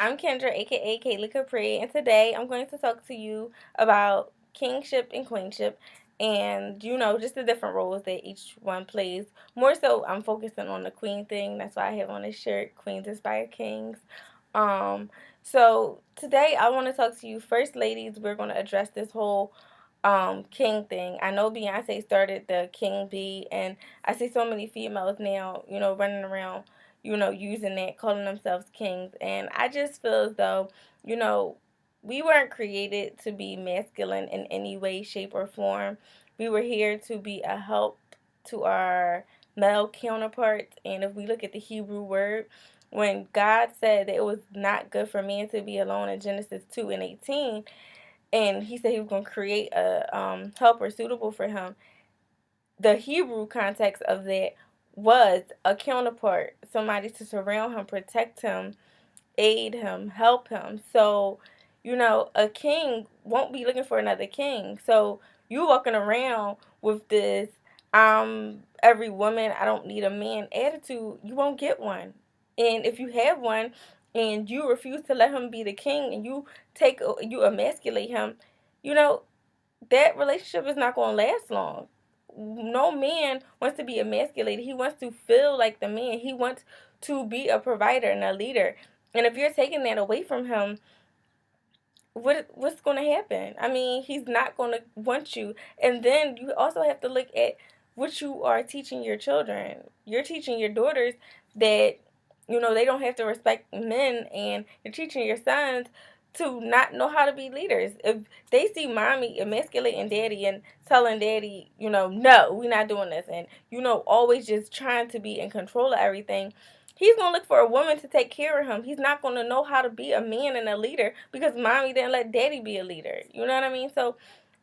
I'm Kendra, aka Kaylee Capri, and today I'm going to talk to you about kingship and queenship and, just the different roles that each one plays. More so, I'm focusing on the queen thing. That's why I have on this shirt, Queens Inspire Kings. Um, so today I want to talk to you, first ladies. We're going to address this whole king thing. I know Beyonce started the king bee, and I see so many females now, running around, using that, calling themselves kings. And I just feel as though, you know, we weren't created to be masculine in any way, shape, or form. We were here to be a help to our male counterparts. And if we look at the Hebrew word, when God said that it was not good for man to be alone in Genesis 2 and 18, and he said he was going to create a helper suitable for him, the Hebrew context of that was a counterpart, somebody to surround him, protect him, aid him, help him. So, a king won't be looking for another king. So, you walking around with this every woman, I don't need a man attitude, you won't get one. And if you have one and you refuse to let him be the king and you emasculate him, you know, that relationship is not going to last long. No man wants to be emasculated. He wants to feel like the man. He wants to be a provider and a leader. And if you're taking that away from him, what's going to happen? I mean, he's not going to want you. And then you also have to look at what you are teaching your children. You're teaching your daughters that they don't have to respect men, and you're teaching your sons to not know how to be leaders. If they see mommy emasculating daddy and telling daddy, no, we're not doing this, and always just trying to be in control of everything, he's going to look for a woman to take care of him. He's not going to know how to be a man and a leader because mommy didn't let daddy be a leader. You know what I mean? So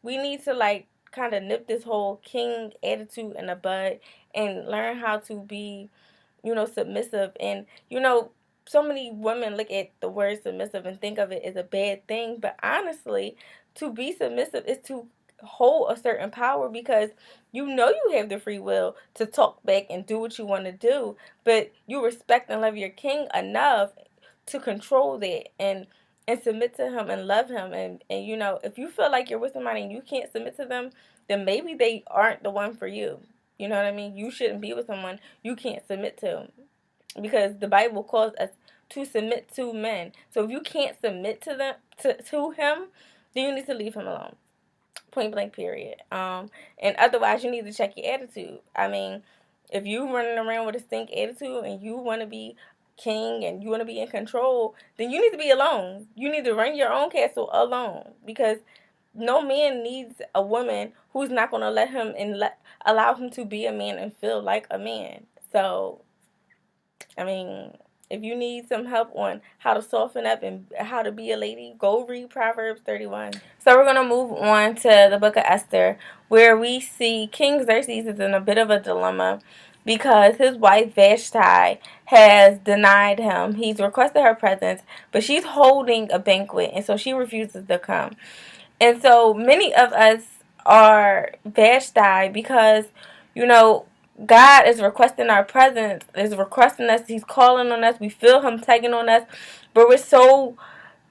we need to kind of nip this whole king attitude in the bud and learn how to be, submissive. And, so many women look at the word submissive and think of it as a bad thing. But honestly, to be submissive is to hold a certain power, because you have the free will to talk back and do what you want to do, but you respect and love your king enough to control that and submit to him and love him. And if you feel like you're with somebody and you can't submit to them, then maybe they aren't the one for you. You know what I mean? You shouldn't be with someone you can't submit to, because the Bible calls us to submit to men. So if you can't submit to them to him, then you need to leave him alone. Point blank, period. And otherwise, you need to check your attitude. I mean, if you running around with a stink attitude and you want to be king and you want to be in control, then you need to be alone. You need to run your own castle alone, because no man needs a woman who's not going to let him and allow him to be a man and feel like a man. So, I mean, if you need some help on how to soften up and how to be a lady, go read Proverbs 31. So we're going to move on to the book of Esther, where we see King Xerxes is in a bit of a dilemma because his wife Vashti has denied him. He's requested her presence, but she's holding a banquet, and so she refuses to come. And so many of us are Vashti because, you know, God is requesting our presence, is requesting us, he's calling on us, we feel him tugging on us, but we're so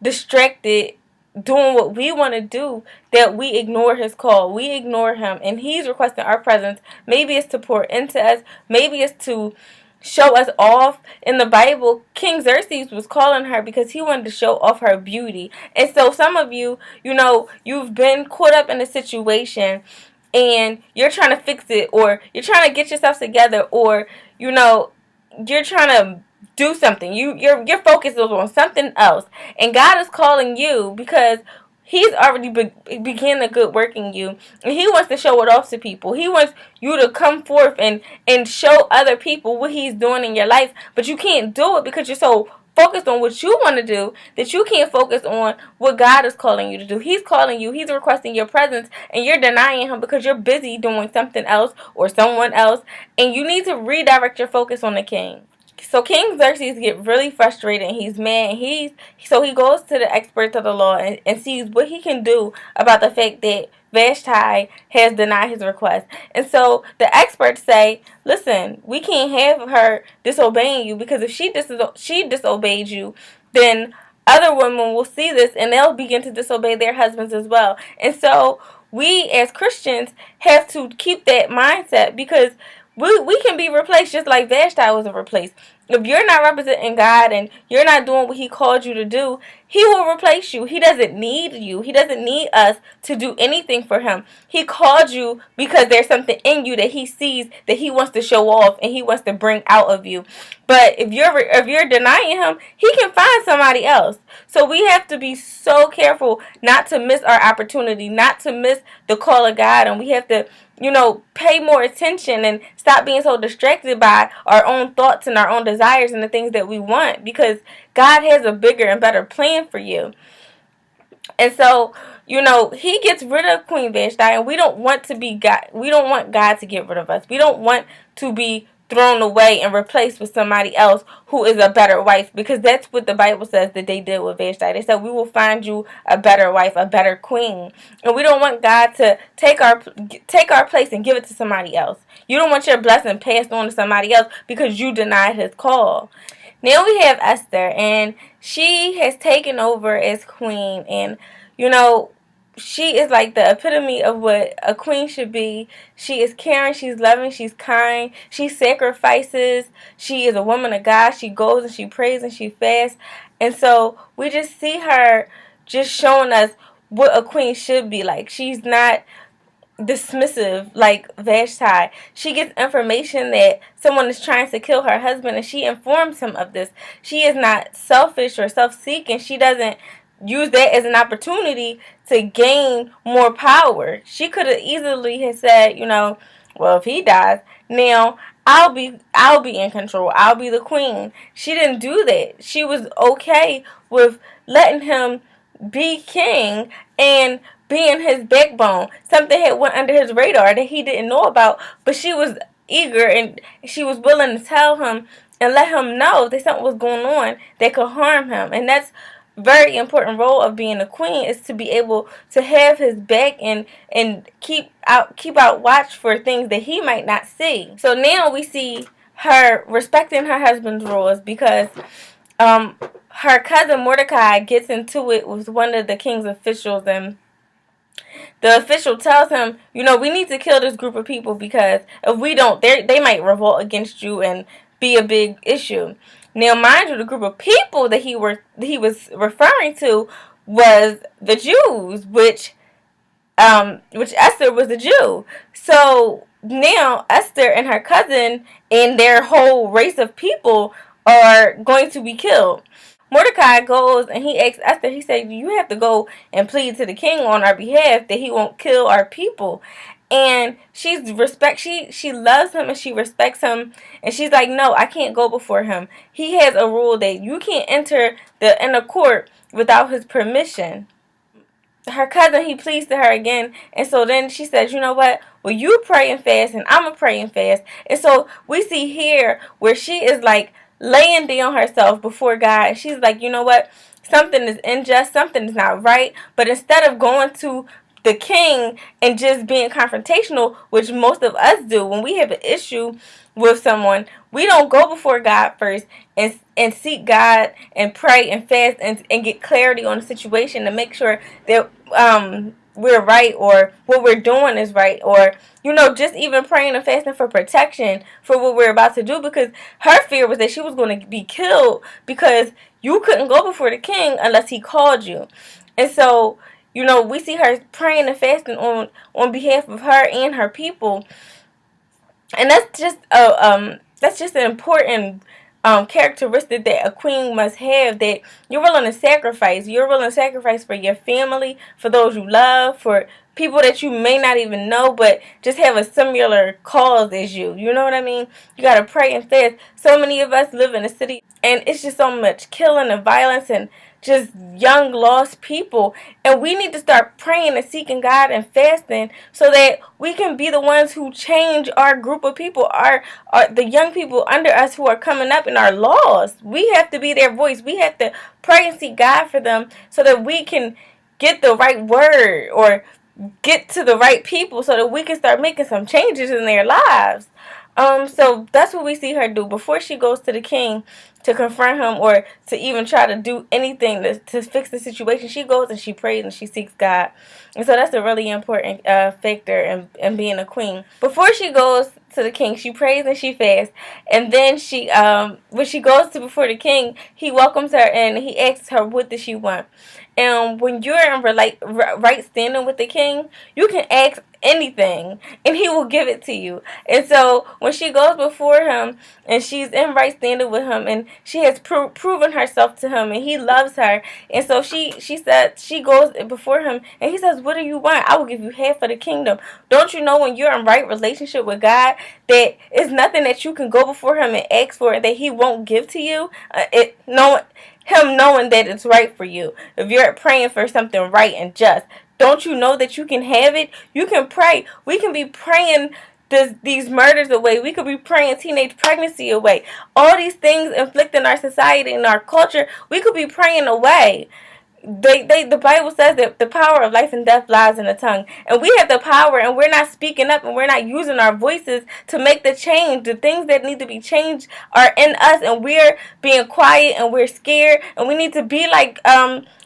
distracted doing what we want to do that we ignore his call. We ignore him, and he's requesting our presence. Maybe it's to pour into us, maybe it's to show us off. In the Bible, King Xerxes was calling her because he wanted to show off her beauty. And so some of you, you've been caught up in a situation and you're trying to fix it, or you're trying to get yourself together, or you're trying to do something. Your focus is on something else, and God is calling you because He's already began a good work in you, and He wants to show it off to people. He wants you to come forth and show other people what He's doing in your life, but you can't do it because you're so focused on what you want to do that you can't focus on what God is calling you to do. He's calling you. He's requesting your presence, and you're denying him because you're busy doing something else or someone else, and you need to redirect your focus on the king. So King Xerxes get really frustrated and he's mad. And he goes to the experts of the law and sees what he can do about the fact that Vashti has denied his request. And so the experts say, listen, we can't have her disobeying you, because if she disobeyed you, then other women will see this and they'll begin to disobey their husbands as well. And so we as Christians have to keep that mindset, because we can be replaced just like Vashti was replaced. If you're not representing God and you're not doing what He called you to do, He will replace you. He doesn't need you. He doesn't need us to do anything for Him. He called you because there's something in you that He sees, that He wants to show off and He wants to bring out of you. But if you're denying Him, He can find somebody else. So we have to be so careful not to miss our opportunity, not to miss the call of God, and we have to, pay more attention and stop being so distracted by our own thoughts and our own desires and the things that we want, because God has a bigger and better plan for you. And so, He gets rid of Queen Vashti, and we don't want to be God. We don't want God to get rid of us. We don't want to be thrown away and replaced with somebody else who is a better wife, because that's what the Bible says that they did with Vashti. They said, we will find you a better wife, a better queen. And we don't want God to take our place and give it to somebody else. You don't want your blessing passed on to somebody else because you denied His call. Now we have Esther, and she has taken over as queen, and she is like the epitome of what a queen should be. She is caring, she's loving, she's kind, she sacrifices, she is a woman of God, she goes and she prays and she fasts. And so we just see her just showing us what a queen should be like. She's not dismissive like Vashti. She gets information that someone is trying to kill her husband, and she informs him of this. She is not selfish or self-seeking. She doesn't use that as an opportunity to gain more power. She could have easily have said, well, if he dies, now I'll be in control. I'll be the queen. She didn't do that. She was okay with letting him be king and being his backbone. Something had went under his radar that he didn't know about, but she was eager and she was willing to tell him and let him know that something was going on that could harm him. And that's very important role of being a queen, is to be able to have his back and keep out watch for things that he might not see. So now we see her respecting her husband's rules, because her cousin Mordecai gets into it with one of the king's officials, and the official tells him, we need to kill this group of people, because if we don't, they might revolt against you and be a big issue. Now, mind you, the group of people that he was referring to was the Jews, which Esther was a Jew. So now Esther and her cousin and their whole race of people are going to be killed. Mordecai goes and he asks Esther, he said, you have to go and plead to the king on our behalf that he won't kill our people. And she loves him and she respects him. And she's like, no, I can't go before him. He has a rule that you can't enter the inner court without his permission. Her cousin, he pleads to her again. And so then she says, you know what? Well, you pray and fast and I'm a pray and fast. And so we see here where she is like laying down herself before God. And she's like, you know what? Something is unjust. Something is not right. But instead of going to the king and just being confrontational, which most of us do when we have an issue with someone, we don't go before God first and seek God and pray and fast and get clarity on the situation to make sure that we're right, or what we're doing is right, or just even praying and fasting for protection for what we're about to do, because her fear was that she was going to be killed because you couldn't go before the king unless he called you. And so we see her praying and fasting on behalf of her and her people. And that's just an important characteristic that a queen must have, that you're willing to sacrifice. You're willing to sacrifice for your family, for those you love, for people that you may not even know, but just have a similar cause as you. You know what I mean? You got to pray and fast. So many of us live in a city, and it's just so much killing and violence and just young lost people, and we need to start praying and seeking God and fasting so that we can be the ones who change our group of people, our the young people under us who are coming up and are lost. We have to be their voice. We have to pray and seek God for them so that we can get the right word or get to the right people so that we can start making some changes in their lives. So that's what we see her do before she goes to the king to confront him or to even try to do anything to fix the situation. She goes and she prays and she seeks God. And so that's a really important factor in being a queen. Before she goes to the king, she prays and she fasts. And then when she goes to before the king, he welcomes her and he asks her what does she want. And when you're in right standing with the king, you can ask anything and he will give it to you. And so when she goes before him and she's in right standing with him and she has proven herself to him and he loves her, and so she said she goes before him and he says, what do you want? I will give you half of the kingdom. Don't you know when you're in right relationship with God that it's nothing that you can go before him and ask for that he won't give to you? Him knowing that it's right for you. If you're praying for something right and just, don't you know that you can have it? You can pray. We can be praying these murders away. We could be praying teenage pregnancy away. All these things inflicting our society and our culture, we could be praying away. The Bible says that the power of life and death lies in the tongue, and we have the power, and we're not speaking up, and we're not using our voices to make the change. The things that need to be changed are in us, and we're being quiet and we're scared, and we need to be like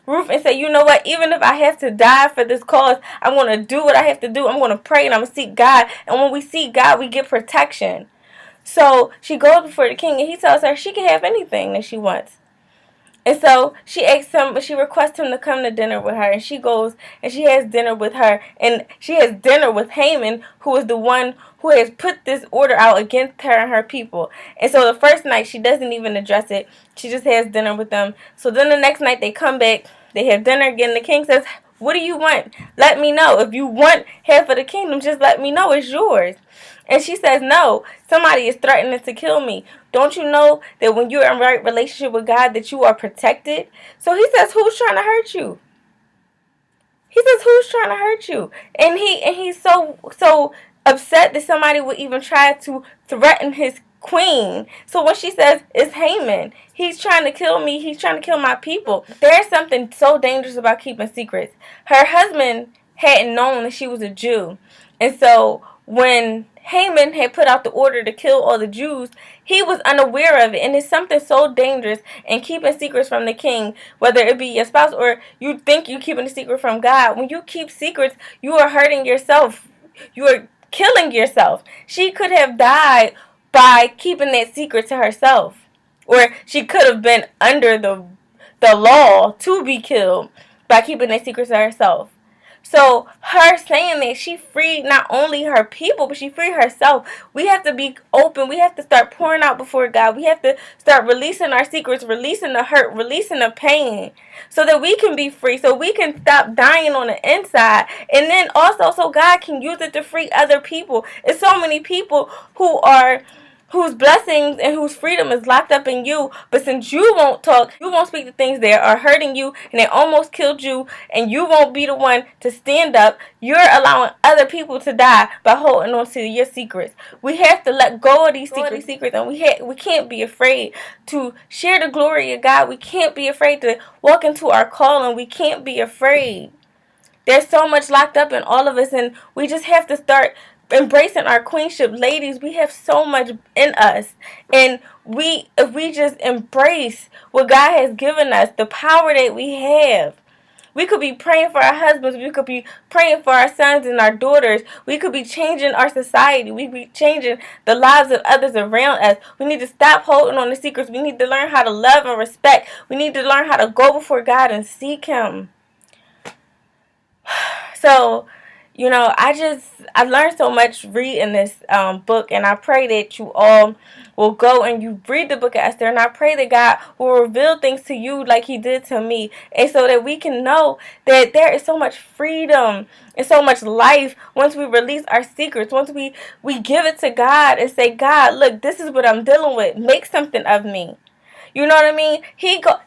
Ruth and say, you know what, even if I have to die for this cause, I'm going to do what I have to do. I'm going to pray and I'm going to seek God, and when we seek God, we get protection. So she goes before the king, and he tells her she can have anything that she wants. And so she asks him, but she requests him to come to dinner with her. And she goes and she has dinner with her. And she has dinner with Haman, who is the one who has put this order out against her and her people. And so the first night, she doesn't even address it. She just has dinner with them. So then the next night, they come back. They have dinner again. The king says, what do you want? Let me know. If you want half of the kingdom, just let me know. It's yours. And she says, no, somebody is threatening to kill me. Don't you know that when you're in right relationship with God that you are protected? So he says, who's trying to hurt you? He says, who's trying to hurt you? And he's so upset that somebody would even try to threaten his queen. So when she says, it's Haman, he's trying to kill me, he's trying to kill my people. There's something so dangerous about keeping secrets. Her husband hadn't known that she was a Jew. And so when Haman had put out the order to kill all the Jews, he was unaware of it. And it's something so dangerous in keeping secrets from the king, whether it be your spouse or you think you're keeping a secret from God. When you keep secrets, you are hurting yourself. You are killing yourself. She could have died by keeping that secret to herself. Or she could have been under the law to be killed by keeping that secret to herself. So her saying that she freed not only her people, but she freed herself. We have to be open. We have to start pouring out before God. We have to start releasing our secrets, releasing the hurt, releasing the pain, so that we can be free, so we can stop dying on the inside. And then also so God can use it to free other people. It's so many people whose blessings and whose freedom is locked up in you, but since you won't talk, you won't speak the things that are hurting you and they almost killed you, and you won't be the one to stand up, you're allowing other people to die by holding on to your secrets. We have to let go of these secrets, and we can't be afraid to share the glory of God. We can't be afraid to walk into our calling. We can't be afraid. There's so much locked up in all of us, and we just have to start embracing our queenship. Ladies, we have so much in us, and if we just embrace what God has given us, the power that we have, we could be praying for our husbands, we could be praying for our sons and our daughters, we could be changing our society, we could be changing the lives of others around us. We need to stop holding on to secrets. We need to learn how to love and respect. We need to learn how to go before God and seek Him. So, I learned so much reading this book, and I pray that you all will go and you read the book of Esther, and I pray that God will reveal things to you like He did to me, and so that we can know that there is so much freedom and so much life once we release our secrets, once we give it to God and say, God, look, this is what I'm dealing with. Make something of me. You know what I mean?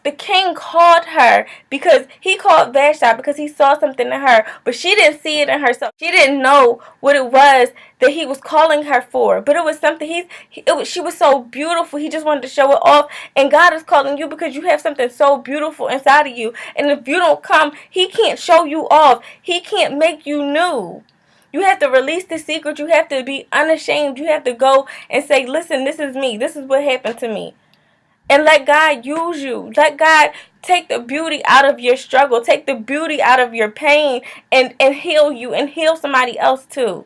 The king called her because he called Vashti because he saw something in her, but she didn't see it in herself. She didn't know what it was that he was calling her for, but it was something she was so beautiful. He just wanted to show it off, and God is calling you because you have something so beautiful inside of you, and if you don't come, He can't show you off. He can't make you new. You have to release the secret. You have to be unashamed. You have to go and say, listen, this is me. This is what happened to me. And let God use you. Let God take the beauty out of your struggle. Take the beauty out of your pain and heal you and heal somebody else too.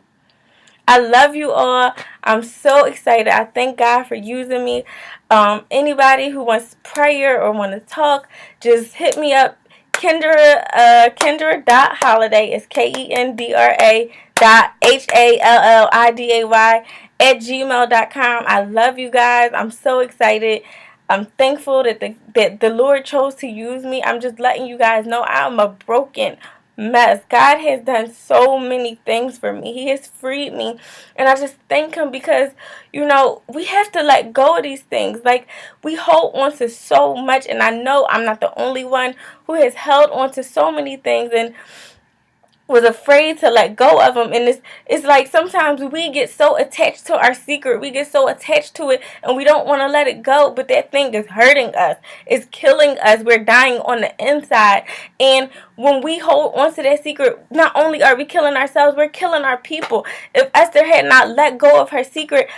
I love you all. I'm so excited. I thank God for using me. Anybody who wants prayer or want to talk, just hit me up. Kendra.Holiday is KENDRA.HALLIDAY @gmail.com. I love you guys. I'm so excited. I'm thankful that the Lord chose to use me. I'm just letting you guys know I'm a broken mess. God has done so many things for me. He has freed me. And I just thank him because, we have to let go of these things. Like, we hold on to so much. And I know I'm not the only one who has held on to so many things and was afraid to let go of them. And it's like sometimes we get so attached to our secret, we get so attached to it, and we don't want to let it go, but that thing is hurting us, it's killing us, we're dying on the inside. And when we hold on to that secret, not only are we killing ourselves, we're killing our people. If Esther had not let go of her secret,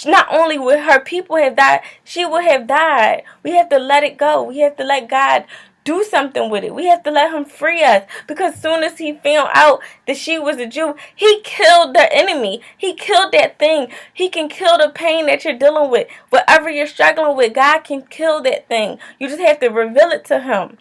not only would her people have died, she would have died. We have to let it go. We have to let God do something with it. We have to let him free us, because soon as he found out that she was a Jew, he killed the enemy. He killed that thing. He can kill the pain that you're dealing with. Whatever you're struggling with, God can kill that thing. You just have to reveal it to him.